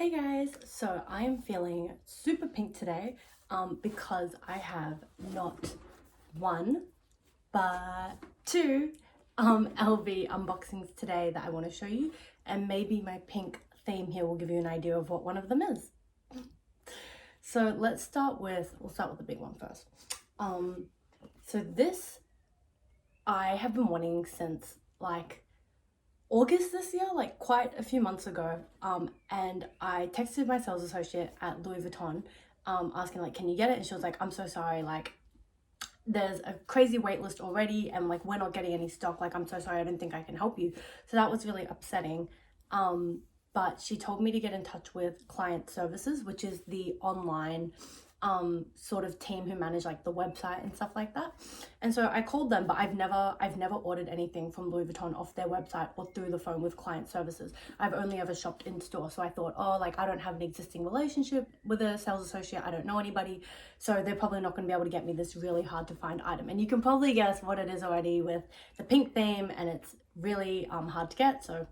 Hey guys, so I am feeling super pink today because I have not one but two LV unboxings today that I want to show you, and maybe my pink theme here will give you an idea of what one of them is. So we'll start with the big one first. So this I have been wanting since like August this year, like quite a few months ago, and I texted my sales associate at Louis Vuitton asking like, can you get it? And she was like, I'm so sorry, like there's a crazy wait list already and like we're not getting any stock, like I'm so sorry, I don't think I can help you. So that was really upsetting. But she told me to get in touch with client services, which is the online sort of team who manage like the website and stuff like that. And so I called them, but I've never ordered anything from Louis Vuitton off their website or through the phone with client services. I've only ever shopped in store. So I thought, oh, like I don't have an existing relationship with a sales associate, I don't know anybody, so they're probably not going to be able to get me this really hard to find item. And you can probably guess what it is already with the pink theme, and it's really hard to get, so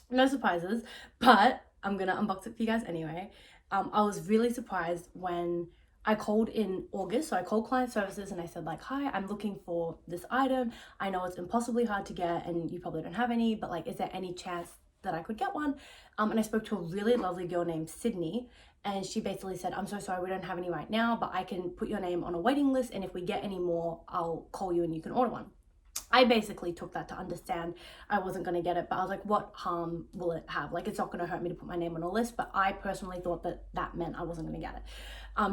no surprises, but I'm gonna unbox it for you guys anyway. I was really surprised when I called in August. So I called client services and I said like, hi, I'm looking for this item. I know it's impossibly hard to get and you probably don't have any, but like, is there any chance that I could get one? And I spoke to a really lovely girl named Sydney, and she basically said, I'm so sorry, we don't have any right now, but I can put your name on a waiting list, and if we get any more, I'll call you and you can order one. I basically took that to understand I wasn't going to get it, but I was like, what harm will it have? Like, it's not going to hurt me to put my name on a list, but I personally thought that that meant I wasn't going to get it.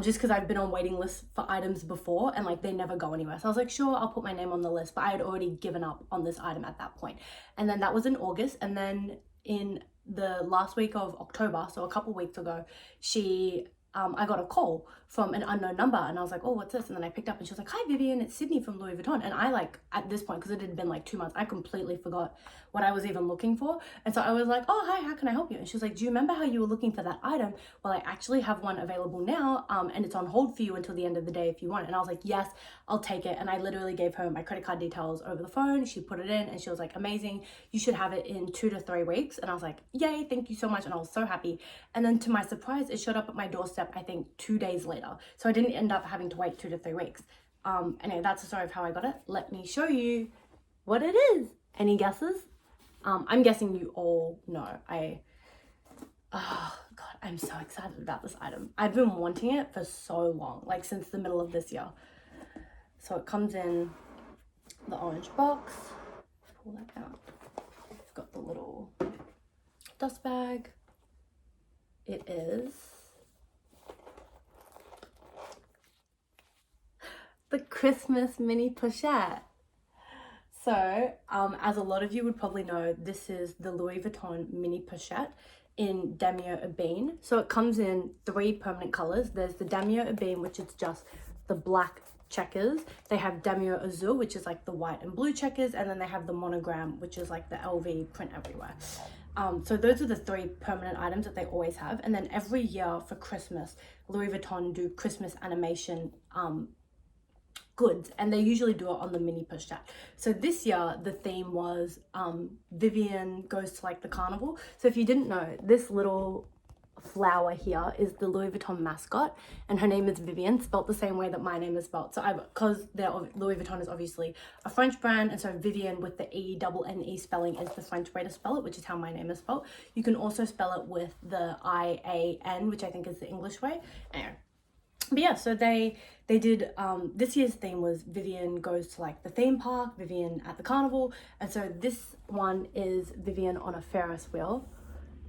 Just because I've been on waiting lists for items before and like they never go anywhere. So I was like, sure, I'll put my name on the list, but I had already given up on this item at that point. And then that was in August. And then in the last week of October, so a couple weeks ago, I got a call from an unknown number, and I was like, oh, what's this? And then I picked up and she was like, hi Vivian, it's Sydney from Louis Vuitton. And I like, at this point, because it had been like 2 months, I completely forgot what I was even looking for. And so I was like, oh, hi, how can I help you? And she was like, do you remember how you were looking for that item? Well, I actually have one available now, and it's on hold for you until the end of the day if you want. And I was like, yes, I'll take it. And I literally gave her my credit card details over the phone. She put it in and she was like, amazing, you should have it in 2 to 3 weeks. And I was like, yay, thank you so much. And I was so happy. And then to my surprise, it showed up at my doorstep, I think 2 days later. So I didn't end up having to wait 2 to 3 weeks. Anyway, that's the story of how I got it. Let me show you what it is. Any guesses? I'm guessing you all know. Oh God, I'm so excited about this item. I've been wanting it for so long, like since the middle of this year. So it comes in the orange box. Pull that out. It's got the little dust bag. It is the Christmas mini pochette. So, as a lot of you would probably know, this is the Louis Vuitton mini pochette in Damier Ebene. So it comes in 3 permanent colors. There's the Damier Ebene, which is just the black checkers. They have Damier Azur, which is like the white and blue checkers. And then they have the Monogram, which is like the LV print everywhere. So those are the 3 permanent items that they always have. And then every year for Christmas, Louis Vuitton do Christmas animation goods, and they usually do it on the mini pochette. So this year the theme was Vivian goes to like the carnival. So if you didn't know, this little flower here is the Louis Vuitton mascot, and her name is Vivian, spelt the same way that my name is spelt. So because Louis Vuitton is obviously a French brand, and so Vivian with the E-double-N-E spelling is the French way to spell it, which is how my name is spelled. You can also spell it with the I-A-N, which I think is the English way. Anyway. But yeah, so they did, this year's theme was Vivian goes to like the theme park, Vivian at the carnival. And so this one is Vivian on a Ferris wheel.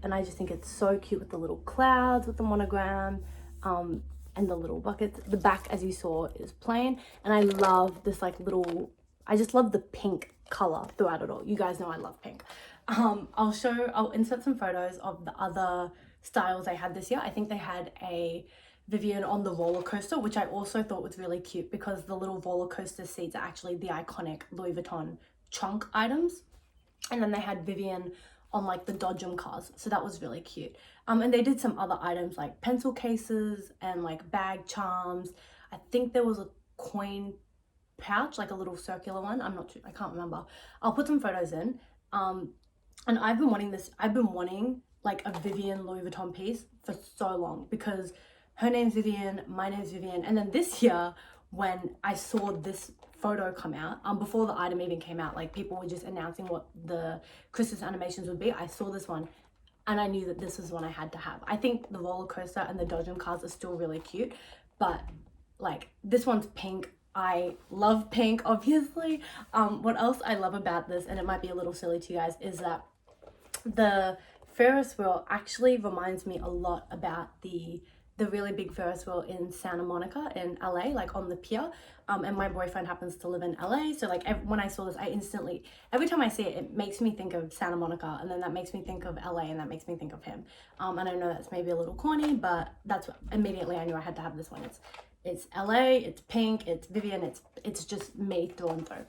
And I just think it's so cute with the little clouds, with the monogram, and the little buckets. The back, as you saw, is plain. And I love this like little, I just love the pink color throughout it all. You guys know I love pink. I'll insert some photos of the other styles they had this year. I think they had a Vivian on the roller coaster, which I also thought was really cute because the little roller coaster seats are actually the iconic Louis Vuitton trunk items. And then they had Vivian on like the Dodgem cars, so that was really cute. And they did some other items like pencil cases and like bag charms. I think there was a coin pouch, like a little circular one. I'm not sure, I can't remember. I'll put some photos in. And I've been wanting like a Vivian Louis Vuitton piece for so long, because her name's Vivian, my name's Vivian. And then this year, when I saw this photo come out, before the item even came out, like people were just announcing what the Christmas animations would be, I saw this one and I knew that this was one I had to have. I think the roller coaster and the dodgem cards are still really cute, but like this one's pink. I love pink, obviously. What else I love about this, and it might be a little silly to you guys, is that the Ferris wheel actually reminds me a lot about the really big Ferris wheel in Santa Monica in LA, like on the pier. And my boyfriend happens to live in LA, so like when I saw this, I instantly, every time I see it, it makes me think of Santa Monica, and then that makes me think of LA, and that makes me think of him. And I know that's maybe a little corny, but that's what immediately I knew I had to have this one. It's LA, it's pink, it's Vivian, it's just me through and through.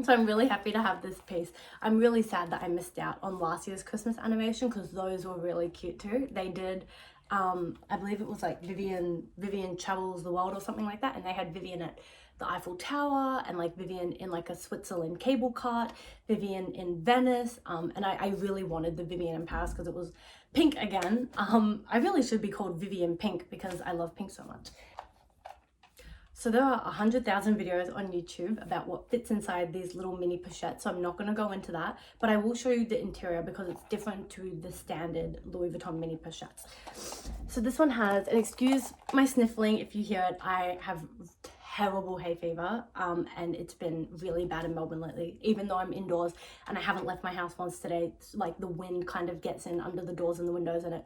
So I'm really happy to have this piece. I'm really sad that I missed out on last year's Christmas animation, because those were really cute too. They did, I believe it was like Vivian Travels the World or something like that, and they had Vivian at the Eiffel Tower, and like Vivian in like a Switzerland cable cart, Vivian in Venice, and I really wanted the Vivian in Paris because it was pink again. I really should be called Vivian Pink because I love pink so much. So there are 100,000 videos on YouTube about what fits inside these little mini pochettes, so I'm not going to go into that, but I will show you the interior because it's different to the standard Louis Vuitton mini pochettes. So this one has, and excuse my sniffling if you hear it, I have terrible hay fever, and it's been really bad in Melbourne lately, even though I'm indoors and I haven't left my house once today. It's like the wind kind of gets in under the doors and the windows, and it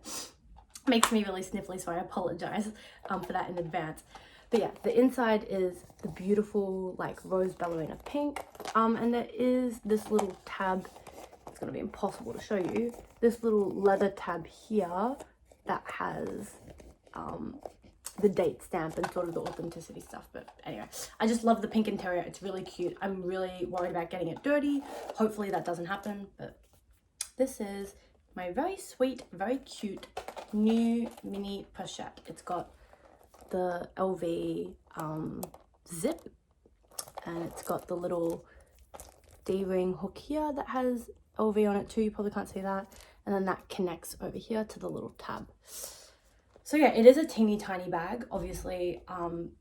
makes me really sniffly, so I apologize for that in advance. But yeah, the inside is the beautiful like rose ballerina pink, and there is this little tab. It's gonna be impossible to show you. This little leather tab here that has the date stamp and sort of the authenticity stuff. But anyway, I just love the pink interior. It's really cute. I'm really worried about getting it dirty. Hopefully that doesn't happen. But this is my very sweet, very cute new mini pochette. It's got the LV zip, and it's got the little D-ring hook here that has LV on it too. You probably can't see that, and then that connects over here to the little tab. So yeah, it is a teeny tiny bag. Obviously,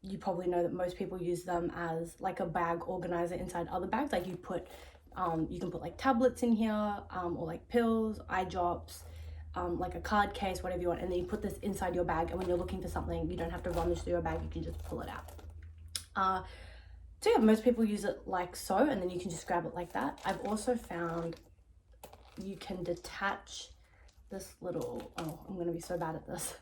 you probably know that most people use them as like a bag organizer inside other bags. Like you can put like tablets in here, or like pills, eye drops, like a card case, whatever you want, and then you put this inside your bag, and when you're looking for something, you don't have to rummage through your bag, you can just pull it out. So yeah, most people use it like so, and then you can just grab it like that. I've also found you can detach this little, oh, I'm gonna be so bad at this.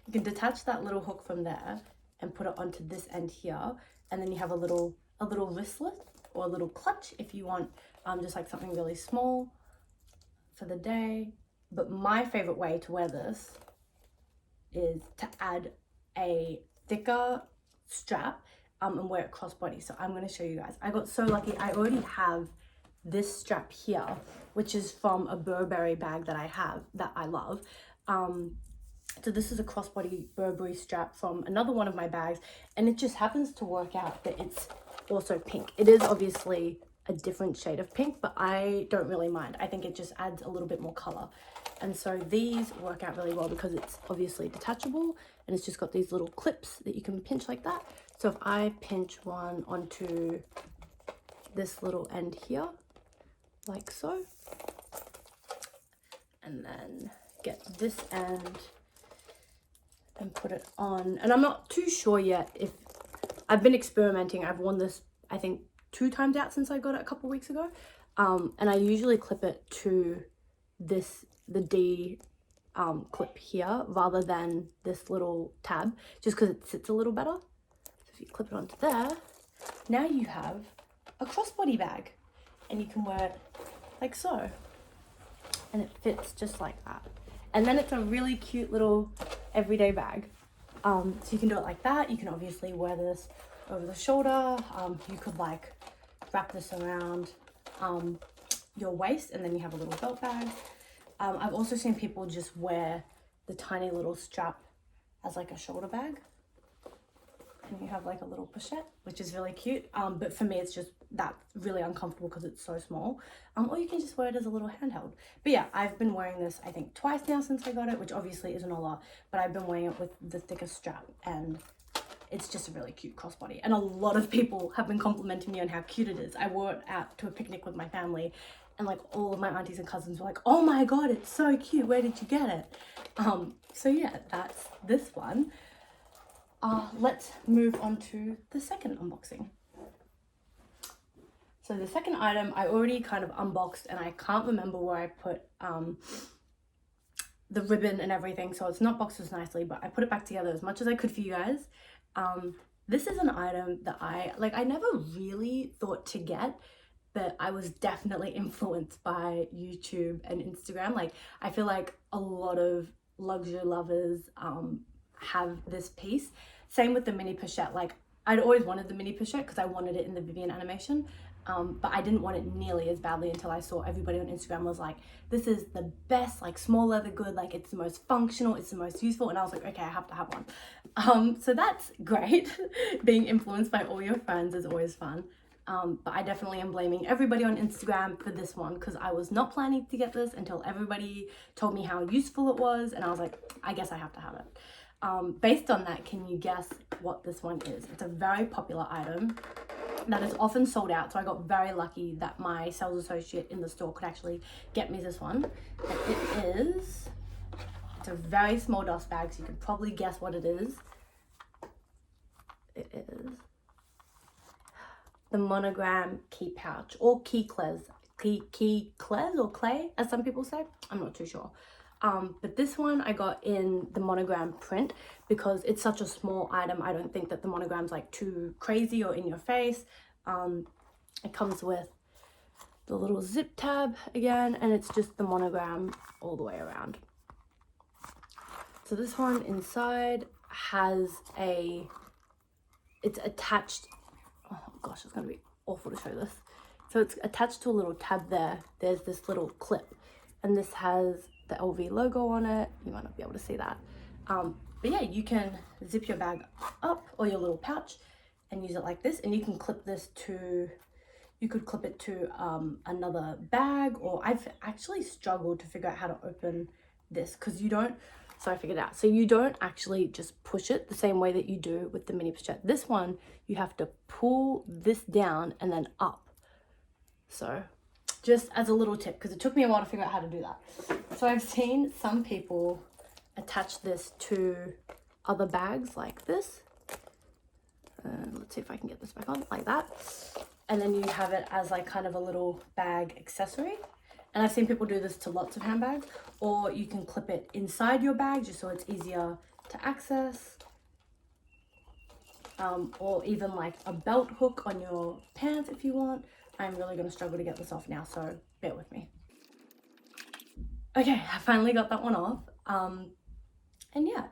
You can detach that little hook from there and put it onto this end here, and then you have a little wristlet or a little clutch if you want just like something really small for the day. But my favorite way to wear this is to add a thicker strap and wear it crossbody. So I'm going to show you guys. I got so lucky. I already have this strap here, which is from a Burberry bag that I have that I love. So this is a crossbody Burberry strap from another one of my bags, and it just happens to work out that it's also pink. It is obviously a different shade of pink, but I don't really mind. I think it just adds a little bit more color. And so these work out really well because it's obviously detachable, and it's just got these little clips that you can pinch like that. So if I pinch one onto this little end here, like so, and then get this end and put it on. And I'm not too sure yet if I've been experimenting. I've worn this, I think, 2 times out since I got it a couple weeks ago, and I usually clip it to the D clip here rather than this little tab, just because it sits a little better. So if you clip it onto there, now you have a crossbody bag, and you can wear it like so, and it fits just like that. And then it's a really cute little everyday bag. So you can do it like that. You can obviously wear this over the shoulder. You could like wrap this around your waist, and then you have a little belt bag. I've also seen people just wear the tiny little strap as like a shoulder bag. and you have like a little pochette, which is really cute. But for me, it's just that's really uncomfortable because it's so small. Or you can just wear it as a little handheld. But yeah, I've been wearing this I think twice now since I got it, which obviously isn't a lot, but I've been wearing it with the thickest strap, and it's just a really cute crossbody. And a lot of people have been complimenting me on how cute it is. I wore it out to a picnic with my family, and like all of my aunties and cousins were like, oh my god, it's so cute, where did you get it? So yeah, that's this one. Let's move on to the second unboxing. So the second item I already kind of unboxed, and I can't remember where I put the ribbon and everything, so it's not boxed as nicely, but I put it back together as much as I could for you guys. This is an item that I never really thought to get, but I was definitely influenced by YouTube and Instagram. Like, I feel like a lot of luxury lovers have this piece. Same with the mini pochette. Like, I'd always wanted the mini pochette because I wanted it in the Vivienne animation, but I didn't want it nearly as badly until I saw everybody on Instagram was like, this is the best, like, small leather good, like, it's the most functional, it's the most useful, and I was like, okay, I have to have one. So that's great. Being influenced by all your friends is always fun. But I definitely am blaming everybody on Instagram for this one, because I was not planning to get this until everybody told me how useful it was, and I was like, I guess I have to have it. Based on that, can you guess what this one is? It's a very popular item that is often sold out, so I got very lucky that my sales associate in the store could actually get me this one. And it's a very small dust bag, so you can probably guess what it is. It is the Monogram key pouch, or key Cles, Cles or clay, as some people say. I'm not too sure. But this one I got in the Monogram print because it's such a small item. I don't think that the Monogram's like too crazy or in your face. It comes with the little zip tab again, and it's just the Monogram all the way around. So this one inside has it's attached, oh gosh, it's gonna be awful to show this. So it's attached to a little tab there. There's this little clip, and this has the LV logo on it. You might not be able to see that. But yeah, you can zip your bag up, or your little pouch, and use it like this. And you can clip this to, you could clip it to another bag, or I've actually struggled to figure out how to open this because you don't, so I figured it out. So you don't actually just push it the same way that you do with the mini pochette. This one, you have to pull this down and then up. So just as a little tip, because it took me a while to figure out how to do that. So I've seen some people attach this to other bags like this. Let's see if I can get this back on, like that. And then you have it as like kind of a little bag accessory. And I've seen people do this to lots of handbags, or you can clip it inside your bag just so it's easier to access. Or even like a belt hook on your pants if you want. I'm really going to struggle to get this off now, so bear with me. Okay, I finally got that one off. And yeah,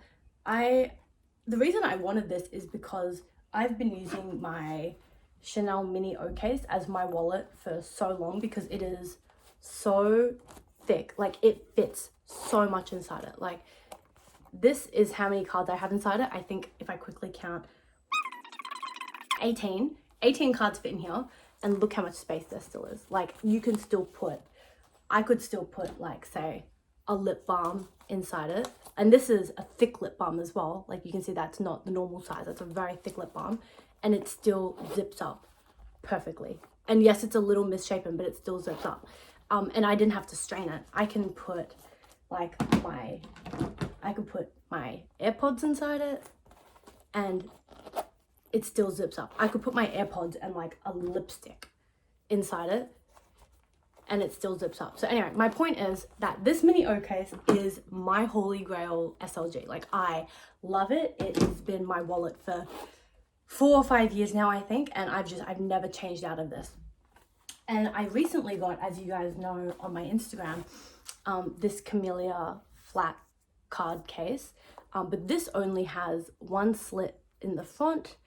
the reason I wanted this is because I've been using my Chanel mini O case as my wallet for so long, because it is so thick. Like, it fits so much inside it. Like, this is how many cards I have inside it. I think if I quickly count, 18 cards fit in here. And look how much space there still is. Like, you can still put, I could still put, like, say, a lip balm inside it. And this is a thick lip balm as well. Like, you can see that's not the normal size. That's a very thick lip balm. And it still zips up perfectly. And yes, it's a little misshapen, but it still zips up. And I didn't have to strain it. I can put, like, my AirPods inside it. And it still zips up. I could put my AirPods and like a lipstick inside it, and it still zips up. So anyway, my point is that this mini O case is my holy grail SLG. Like, I love it. It has been my wallet for 4 or 5 years now, I think, and I've never changed out of this. And I recently got, as you guys know on my Instagram, this Camellia flat card case, but this only has one slit in the front,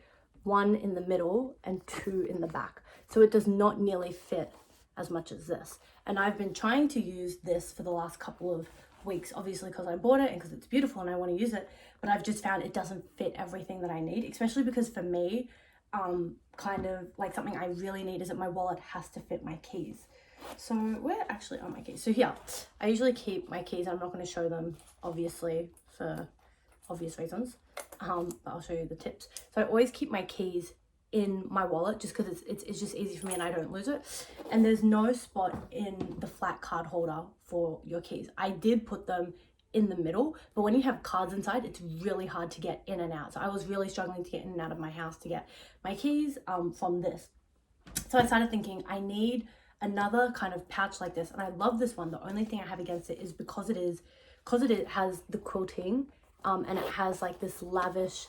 one in the middle, and 2 in the back. So it does not nearly fit as much as this. And I've been trying to use this for the last couple of weeks, obviously, because I bought it and because it's beautiful and I want to use it, but I've just found it doesn't fit everything that I need, especially because for me, kind of like something I really need is that my wallet has to fit my keys. So where actually are my keys? So here, I usually keep my keys. I'm not going to show them, obviously, for obvious reasons, but I'll show you the tips. So I always keep my keys in my wallet just because it's just easy for me and I don't lose it. And there's no spot in the flat card holder for your keys. I did put them in the middle, but when you have cards inside, it's really hard to get in and out. So I was really struggling to get in and out of my house to get my keys from this. So I started thinking I need another kind of pouch like this, and I love this one. The only thing I have against it is because it has the quilting and it has like this lavish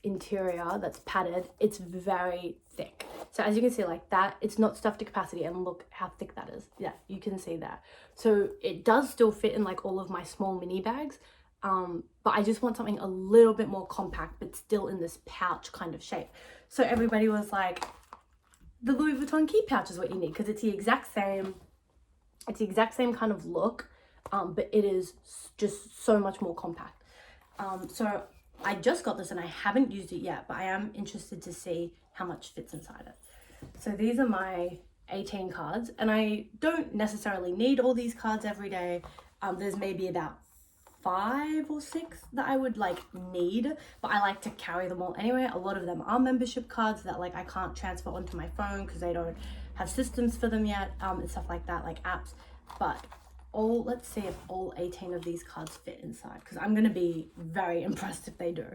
interior that's padded. It's very thick, so as you can see, like that, it's not stuffed to capacity, and look how thick that is. Yeah, you can see that. So it does still fit in like all of my small mini bags, but I just want something a little bit more compact but still in this pouch kind of shape. So everybody was like, the Louis Vuitton key pouch is what you need, because it's the exact same kind of look, but it is just so much more compact. So I just got this and I haven't used it yet, but I am interested to see how much fits inside it. So these are my 18 cards, and I don't necessarily need all these cards every day. There's maybe about 5 or 6 that I would like need, but I like to carry them all anyway. A lot of them are membership cards that like I can't transfer onto my phone because they don't have systems for them yet, and stuff like that, like apps. But let's see if all 18 of these cards fit inside, because I'm gonna be very impressed if they do.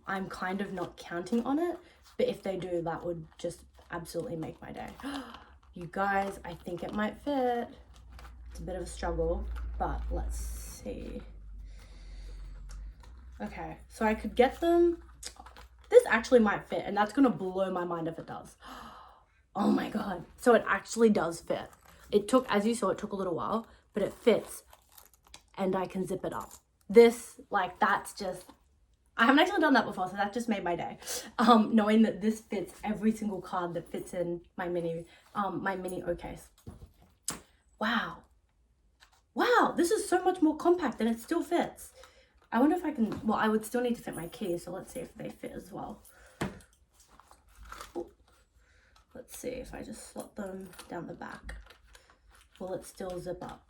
I'm kind of not counting on it, but if they do, that would just absolutely make my day. You guys, I think it might fit. It's a bit of a struggle, but let's see. Okay, so I could get them. This actually might fit, and that's gonna blow my mind if it does. Oh my god. So it actually does fit. It took, as you saw, it took a little while, but it fits, and I can zip it up. This, like, that's just, I haven't actually done that before, so that just made my day. Knowing that this fits every single card that fits in my mini O case. Wow. Wow, this is so much more compact and it still fits. I wonder if I can, well, I would still need to fit my keys, so let's see if they fit as well. Ooh. Let's see if I just slot them down the back. Will it still zip up?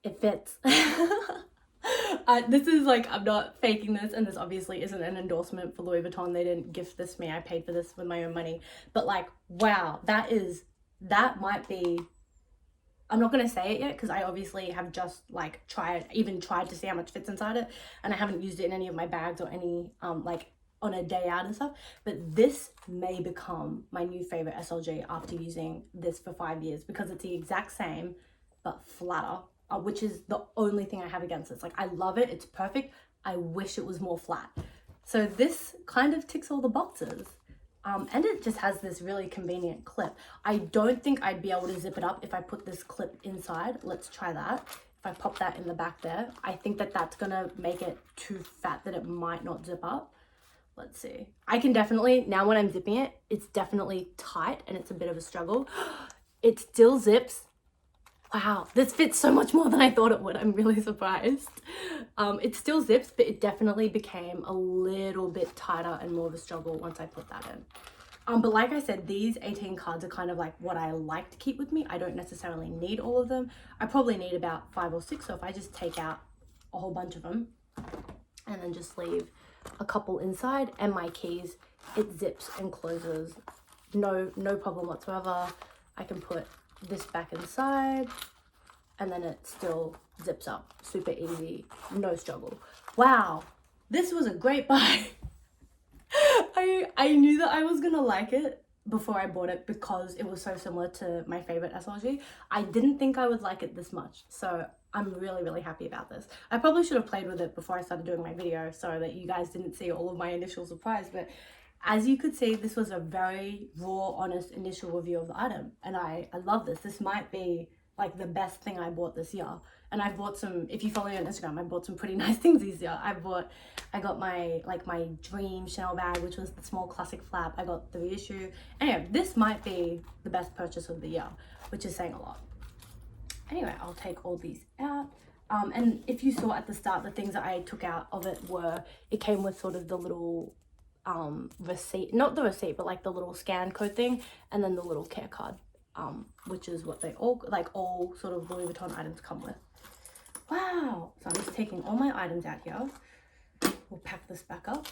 It fits. This is like, I'm not faking this, and this obviously isn't an endorsement for Louis Vuitton. They didn't gift this me. I paid for this with my own money. But like, wow, that might be, I'm not going to say it yet because I obviously have just like tried to see how much fits inside it, and I haven't used it in any of my bags or any like on a day out and stuff. But this may become my new favorite SLG after using this for 5 years, because it's the exact same but flatter, which is the only thing I have against this. Like, I love it, it's perfect. I wish it was more flat. So this kind of ticks all the boxes. And it just has this really convenient clip. I don't think I'd be able to zip it up if I put this clip inside. Let's try that. If I pop that in the back there, I think that that's gonna make it too fat that it might not zip up. Let's see. I can definitely, now when I'm zipping it, it's definitely tight and it's a bit of a struggle. It still zips. Wow, this fits so much more than I thought it would. I'm really surprised. It still zips, but it definitely became a little bit tighter and more of a struggle once I put that in. But like I said, these 18 cards are kind of like what I like to keep with me. I don't necessarily need all of them. I probably need about 5 or 6. So if I just take out a whole bunch of them and then just leave a couple inside and my keys, it zips and closes. No problem whatsoever. I can put this back inside and then it still zips up. Super easy, no struggle. Wow, this was a great buy. I knew that I was gonna like it before I bought it because it was so similar to my favorite SLG. I didn't think I would like it this much, so I'm really happy about this. I probably should have played with it before I started doing my video so that you guys didn't see all of my initial surprise, but as you could see, this was a very raw, honest initial review of the item, and I love this. This might be like the best thing I bought this year. And I've bought some, if you follow me on Instagram, I bought some pretty nice things this year. I got my dream Chanel bag, which was the small classic flap. I got the reissue. Anyway, this might be the best purchase of the year, which is saying a lot. Anyway, I'll take all these out. And if you saw at the start, the things that I took out of it were, it came with sort of the little receipt, not the receipt, but like the little scan code thing, and then the little care card, which is what they all sort of Louis Vuitton items come with. Wow. So I'm just taking all my items out here. We'll pack this back up.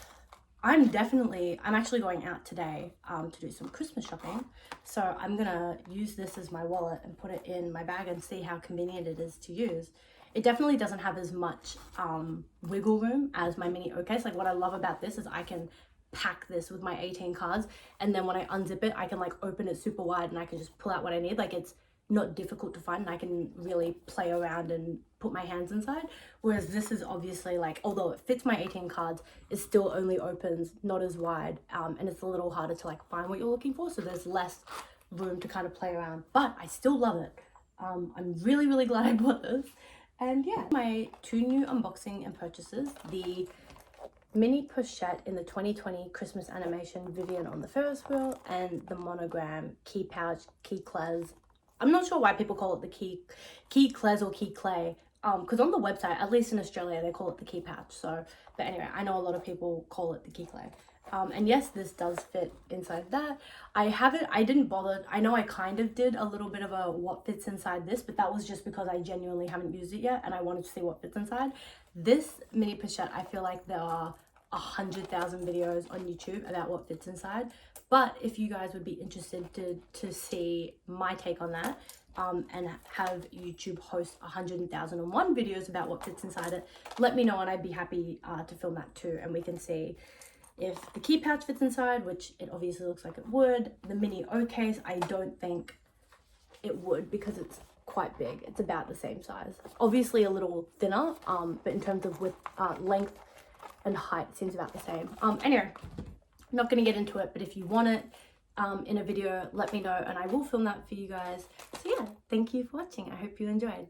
I'm actually going out today to do some Christmas shopping. So I'm gonna use this as my wallet and put it in my bag and see how convenient it is to use. It definitely doesn't have as much wiggle room as my mini case. Like what I love about this is I can pack this with my 18 cards, and then when I unzip it, I can like open it super wide and I can just pull out what I need. Like it's not difficult to find, and I can really play around and put my hands inside. Whereas this is obviously like, although it fits my 18 cards, it still only opens not as wide, and it's a little harder to like find what you're looking for. So there's less room to kind of play around, but I still love it. I'm really, really glad I bought this. And yeah, my two new unboxing and purchases, the mini Pochette in the 2020 Christmas animation Vivian on the Ferris wheel, and the Monogram key pouch, Cles. I'm not sure why people call it the key Cles or key clay, because on the website, at least in Australia, they call it the key pouch. So, but anyway, I know a lot of people call it the key clay. And yes, this does fit inside that. I didn't bother. I know I kind of did a little bit of a what fits inside this, but that was just because I genuinely haven't used it yet and I wanted to see what fits inside. This mini Pochette, I feel like there are 100,000 videos on YouTube about what fits inside. But if you guys would be interested to see my take on that, and have YouTube host 100,001 videos about what fits inside it, let me know and I'd be happy to film that too, and we can see if the key pouch fits inside, which it obviously looks like it would. The mini case, I don't think it would because it's quite big. It's about the same size. Obviously a little thinner, but in terms of width, length and height, it seems about the same. Anyway, I'm not going to get into it, but if you want it in a video, let me know and I will film that for you guys. So yeah, thank you for watching. I hope you enjoyed.